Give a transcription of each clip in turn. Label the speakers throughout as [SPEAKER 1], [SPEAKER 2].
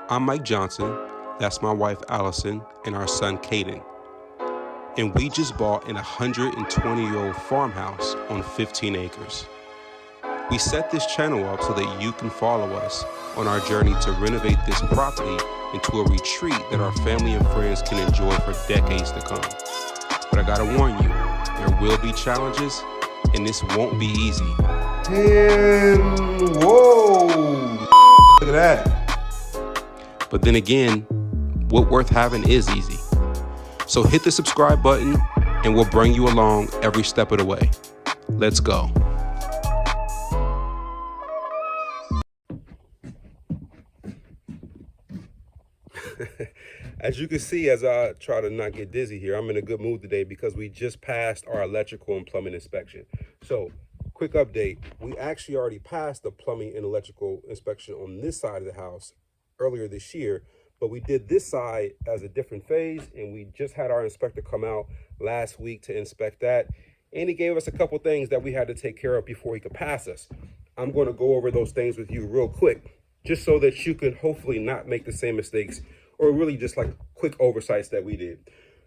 [SPEAKER 1] I'm Mike Johnson, that's my wife Allison, and our son Caden. And we just bought an 120-year-old farmhouse on 15 acres. We set this channel up so that you can follow us on our journey to renovate this property into a retreat that our family and friends can enjoy for decades to come. But I gotta warn you, there will be challenges, and this won't be easy.
[SPEAKER 2] And whoa, look at that.
[SPEAKER 1] But then again, what worth having is easy. So hit the subscribe button and we'll bring you along every step of the way. Let's go. As you can see, as I try to not get dizzy here, I'm in a good mood today because we just passed our electrical and plumbing inspection. So quick update, we actually already passed the plumbing and electrical inspection on this side of the house earlier this year, but we did this side as a different phase, and we just had our inspector come out last week to inspect that, and he gave us a couple things that we had to take care of before he could pass us. I'm going to go over those things with you real quick, just so that you can hopefully not make the same mistakes, or really just like quick oversights that we did.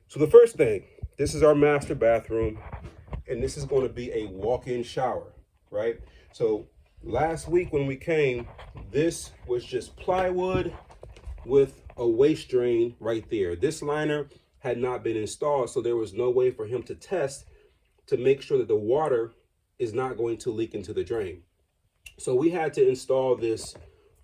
[SPEAKER 1] So the first thing, this is our master bathroom, and this is going to be a walk-in shower, right? So last week when we came, this was just plywood with a waste drain right there. This liner had not been installed, so there was no way for him to test to make sure that the water is not going to leak into the drain. So we had to install this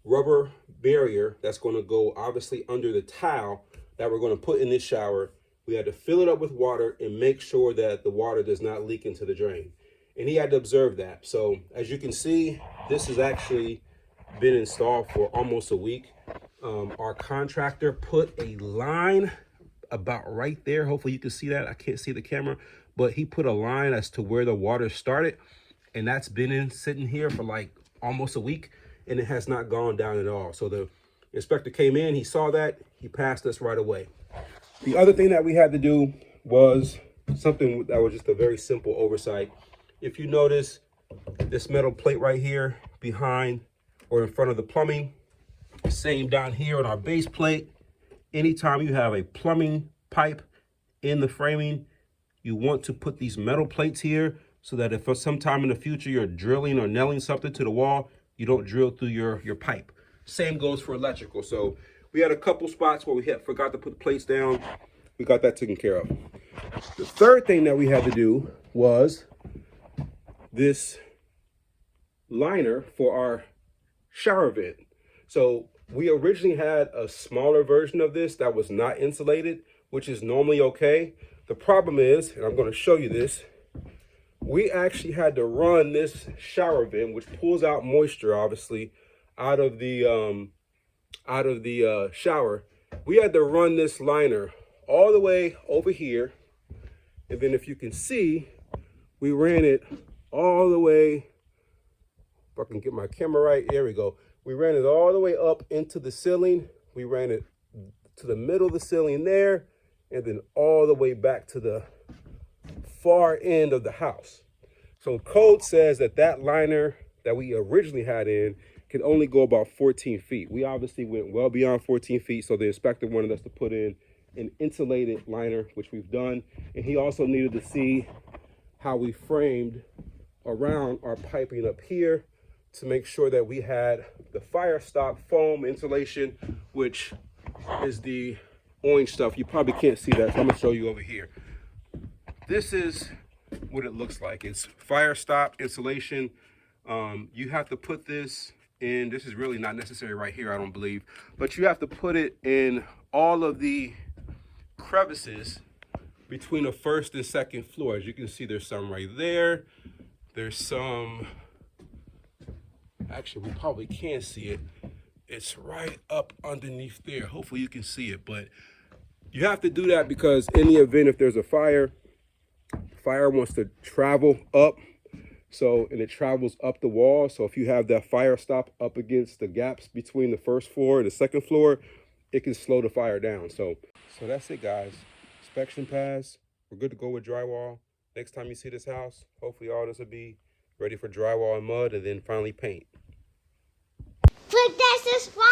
[SPEAKER 1] rubber barrier that's going to go obviously under the tile that we're going to put in this shower. We had to fill it up with water and make sure that the water does not leak into the drain. And he had to observe that. So as you can see, this has actually been installed for almost a week. Our contractor put a line about right there. Hopefully you can see that. I can't see the camera, but he put a line as to where the water started. And that's been sitting here for like almost a week, and it has not gone down at all. So the inspector came in, he saw that, he passed us right away. The other thing that we had to do was something that was just a very simple oversight. If you notice this metal plate right here behind or in front of the plumbing, same down here on our base plate. Anytime you have a plumbing pipe in the framing, you want to put these metal plates here so that if for some time in the future you're drilling or nailing something to the wall, you don't drill through your pipe. Same goes for electrical. So we had a couple spots where we forgot to put the plates down. We got that taken care of. The third thing that we had to do was this liner for our shower vent. So we originally had a smaller version of this that was not insulated, which is normally okay. The problem is, and I'm going to show you this, we actually had to run this shower vent, which pulls out moisture, obviously, out of the shower. We had to run this liner all the way over here, and then if you can see, we ran it all the way. If I can get my camera right, there we go. We ran it all the way up into the ceiling. We ran it to the middle of the ceiling there, and then all the way back to the far end of the house. So code says that that liner that we originally had in can only go about 14 feet. We obviously went well beyond 14 feet, so the inspector wanted us to put in an insulated liner, which we've done. And he also needed to see how we framed around our piping up here to make sure that we had the fire stop foam insulation, which is the orange stuff. You probably can't see that, so I'm gonna show you over here. This is what it looks like. It's fire stop insulation. You have to put this in, this is really not necessary right here, I don't believe, but you have to put it in all of the crevices between the first and second floor. As you can see, there's some right there. There's some, actually, we probably can't see it. It's right up underneath there. Hopefully you can see it, but you have to do that because in the event if there's a fire, fire wants to travel up. So, and it travels up the wall. So if you have that fire stop up against the gaps between the first floor and the second floor, it can slow the fire down. So that's it, guys. Inspection pass. We're good to go with drywall. Next time you see this house, hopefully all this will be ready for drywall and mud, and then finally paint.
[SPEAKER 3] Click that subscribe